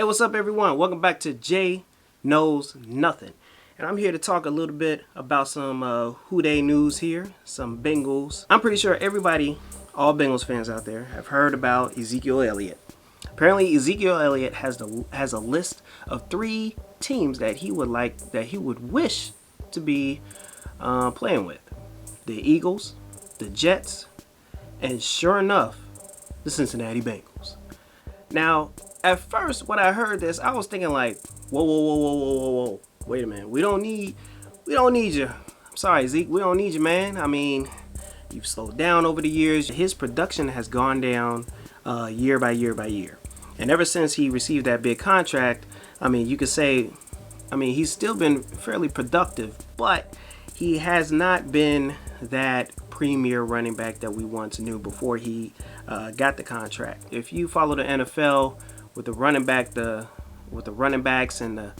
Hey, what's up, everyone? Welcome back to Jay Knows Nothing. And I'm here to talk a little bit about some Who Dey news here, some Bengals. I'm pretty sure everybody, all Bengals fans out there, have heard about Ezekiel Elliott. Apparently, Ezekiel Elliott has a list of 3 teams that he would wish to be playing with: the Eagles, the Jets, and sure enough, the Cincinnati Bengals. Now, at first, when I heard this, I was thinking like, whoa, wait a minute. We don't need you. I'm sorry, Zeke, we don't need you, man. I mean, you've slowed down over the years. His production has gone down year by year. And ever since he received that big contract, I mean, you could say, he's still been fairly productive, but he has not been that premier running back that we once knew before he got the contract. If you follow the NFL with the running backs and the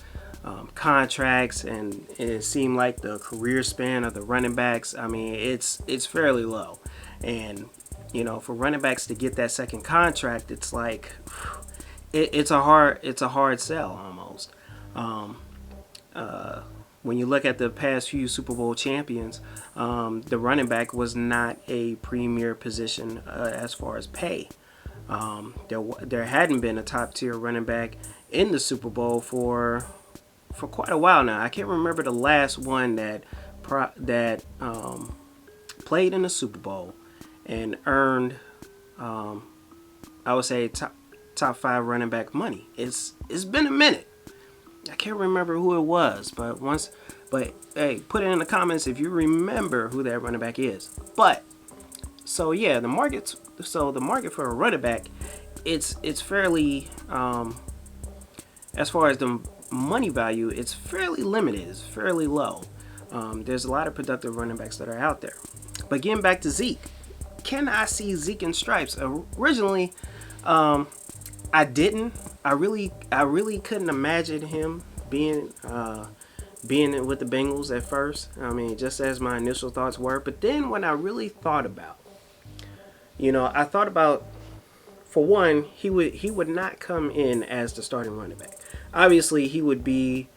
contracts, and it seemed like the career span of the running backs, I mean, it's fairly low. And you know, for running backs to get that second contract, it's like it's a hard sell almost. When you look at the past few Super Bowl champions, the running back was not a premier position as far as pay. There hadn't been a top tier running back in the Super Bowl for quite a while now. I can't remember the last one that played in the Super Bowl and earned, I would say, top 5 running back money. It's been a minute. I can't remember who it was, but hey, put it in the comments if you remember who that running back is. But so yeah, the market for a running back, it's fairly as far as the money value, it's fairly limited. It's fairly low. There's a lot of productive running backs that are out there. But getting back to Zeke, can I see Zeke in stripes? Originally, I didn't. I really couldn't imagine him being with the Bengals at first. I mean, just as my initial thoughts were. But then when I really thought about, I thought about, for one, he would not come in as the starting running back. Obviously, he would be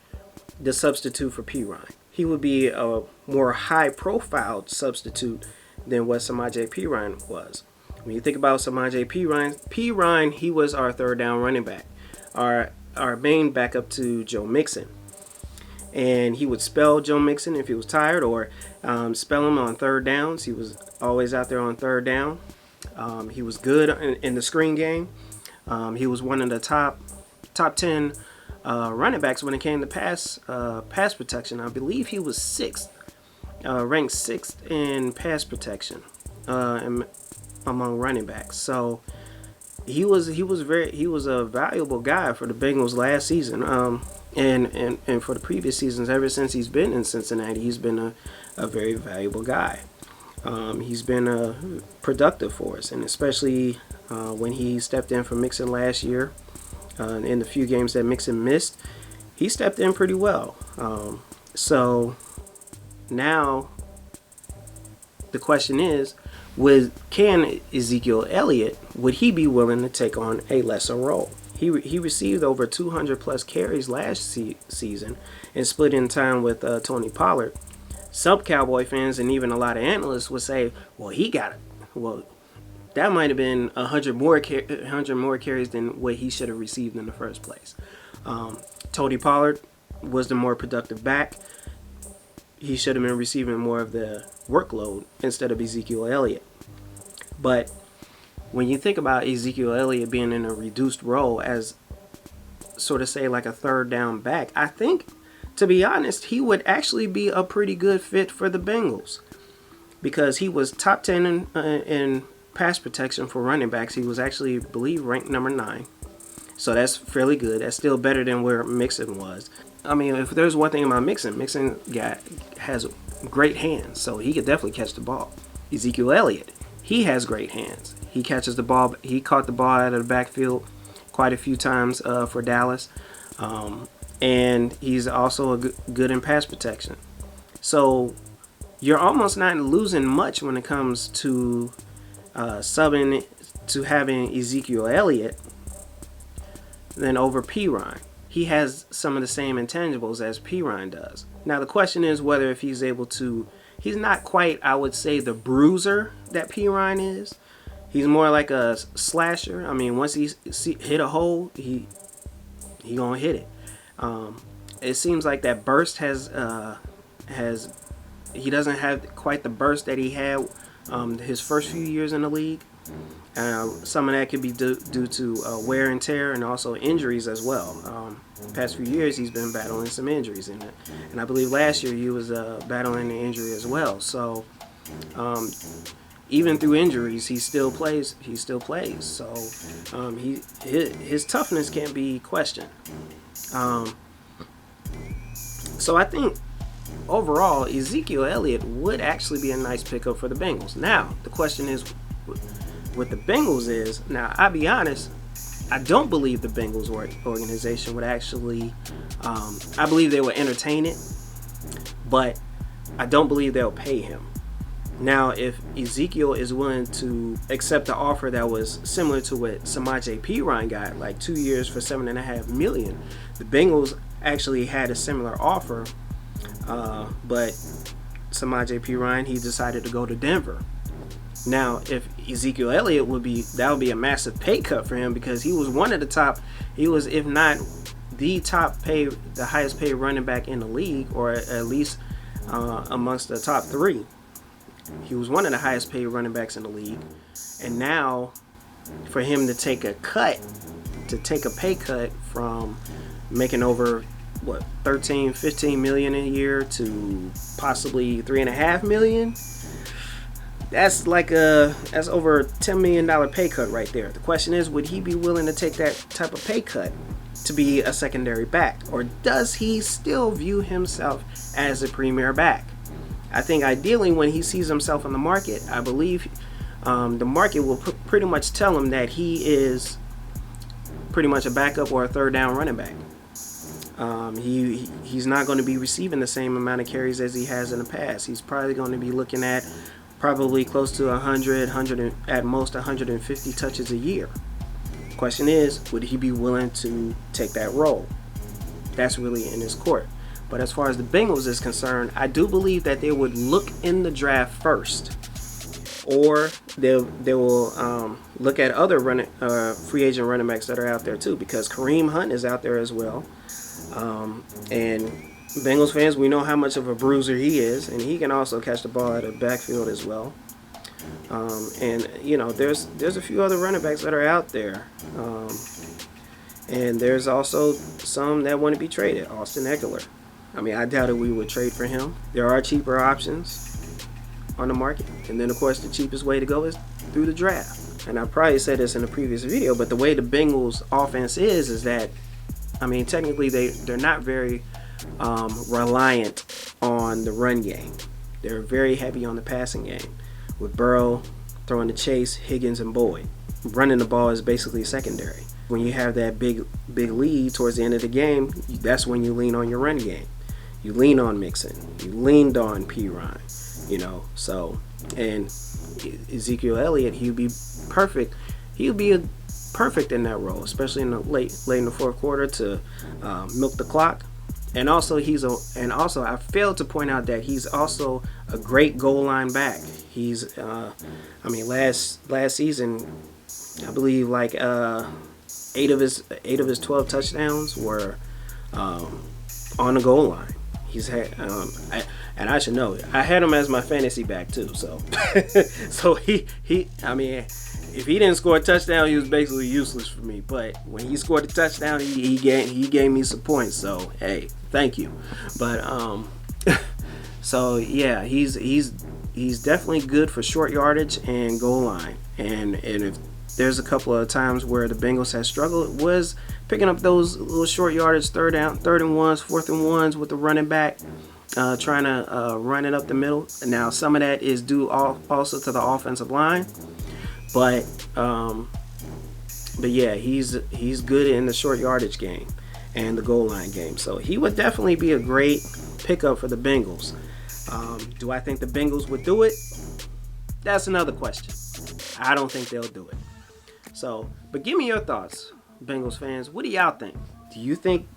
the substitute for Pirine. He would be a more high-profile substitute than what Samaje Perine was. When you think about Samaje Perine, he was our third down running back, our main backup to Joe Mixon. And he would spell Joe Mixon if he was tired, or spell him on third downs. He was always out there on third down. He was good in the screen game. He was one of the top 10 running backs when it came to pass protection. I believe he was ranked sixth in pass protection among running backs. So he was a valuable guy for the Bengals last season. And for the previous seasons, ever since he's been in Cincinnati, he's been a very valuable guy. He's been productive for us, and especially when he stepped in for Mixon last year, in the few games that Mixon missed, he stepped in pretty well. So now the question is, can Ezekiel Elliott, would he be willing to take on a lesser role? He received over 200 plus carries last season and split in time with Tony Pollard. Some Cowboy fans and even a lot of analysts would say, well, he got it. Well, that might have been 100 more carries than what he should have received in the first place. Tony Pollard was the more productive back. He should have been receiving more of the workload instead of Ezekiel Elliott. But when you think about Ezekiel Elliott being in a reduced role as sort of say like a third down back, I think, to be honest, he would actually be a pretty good fit for the Bengals, because he was top 10 in pass protection for running backs. He was actually, I believe, ranked number 9. So that's fairly good. That's still better than where Mixon was. I mean, if there's one thing about Mixon has great hands, so he could definitely catch the ball. Ezekiel Elliott, he has great hands. He catches the ball. He caught the ball out of the backfield quite a few times for Dallas. And he's also good in pass protection. So you're almost not losing much when it comes to subbing to having Ezekiel Elliott than over Pirine. He has some of the same intangibles as Pirine does. Now the question is whether if he's able to. He's not quite, I would say, the bruiser that Pirine is. He's more like a slasher. I mean, once he hit a hole, he gonna hit it. It seems like that burst has he doesn't have quite the burst that he had his first few years in the league. Some of that could be due to wear and tear and also injuries as well. The past few years he's been battling some injuries in it, and I believe last year he was battling an injury as well. So even through injuries, he still plays. So his toughness can't be questioned. So I think overall, Ezekiel Elliott would actually be a nice pickup for the Bengals. Now, the question is, what the Bengals is, now, I'll be honest, I don't believe the Bengals organization would actually, I believe they would entertain it, but I don't believe they'll pay him. Now, if Ezekiel is willing to accept the offer that was similar to what Samaje Perine got, like 2 years for $7.5 million, the Bengals actually had a similar offer, but Samaje Perine, he decided to go to Denver. Now, if Ezekiel Elliott that would be a massive pay cut for him, because he was one of the top, he was, if not the top paid, the highest paid running back in the league, or at least amongst the top three. He was one of the highest paid running backs in the league. And now, for him to take a pay cut from making over, 13-15 million a year to possibly $3.5 million, that's over a $10 million pay cut right there. The question is, would he be willing to take that type of pay cut to be a secondary back, or does he still view himself as a premier back? I think ideally, when he sees himself on the market, I believe the market will pretty much tell him that he is pretty much a backup or a third down running back. He's not going to be receiving the same amount of carries as he has in the past. He's probably going to be looking at probably close to 100, at most 150 touches a year. The question is, would he be willing to take that role? That's really in his court. But as far as the Bengals is concerned, I do believe that they would look in the draft first, or they will look at other free agent running backs that are out there too, because Kareem Hunt is out there as well. And Bengals fans, we know how much of a bruiser he is, and he can also catch the ball out of the backfield as well. And there's a few other running backs that are out there, and there's also some that want to be traded. Austin Eckler. I mean, I doubt that we would trade for him. There are cheaper options on the market, and then of course the cheapest way to go is through the draft. And I probably said this in a previous video, but the way the Bengals offense is that, I mean, technically they're not very reliant on the run game. They're very heavy on the passing game, with Burrow throwing the chase, Higgins and Boyd. Running the ball is basically secondary. When you have that big lead towards the end of the game, that's when you lean on your run game. You lean on Mixon. You leaned on Pirine. So, and Ezekiel Elliott, he'd be perfect. He'll be perfect in that role, especially in the late in the fourth quarter to milk the clock. And also I failed to point out that he's also a great goal line back. He's last season, I believe 8 of his 12 touchdowns were on the goal line. He's had and I should know, I had him as my fantasy back too. So so he if he didn't score a touchdown, he was basically useless for me. But when he scored a touchdown, he gave me some points. So hey, thank you. But so yeah, he's definitely good for short yardage and goal line. And if there's a couple of times where the Bengals have struggled, was picking up those little short yardage, third and ones, fourth and ones with the running back, trying to run it up the middle. Now some of that is due also to the offensive line. But yeah, he's good in the short yardage game and the goal line game. So he would definitely be a great pickup for the Bengals. Do I think the Bengals would do it? That's another question. I don't think they'll do it. So, but give me your thoughts. Bengals fans, what do y'all think? Do you think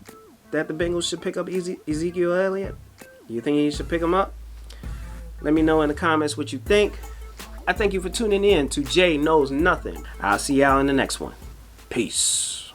that the Bengals should pick up Ezekiel Elliott? Do you think he should pick him up? Let me know in the comments what you think. I thank you for tuning in to Jay Knows Nothing. I'll see y'all in the next one. Peace.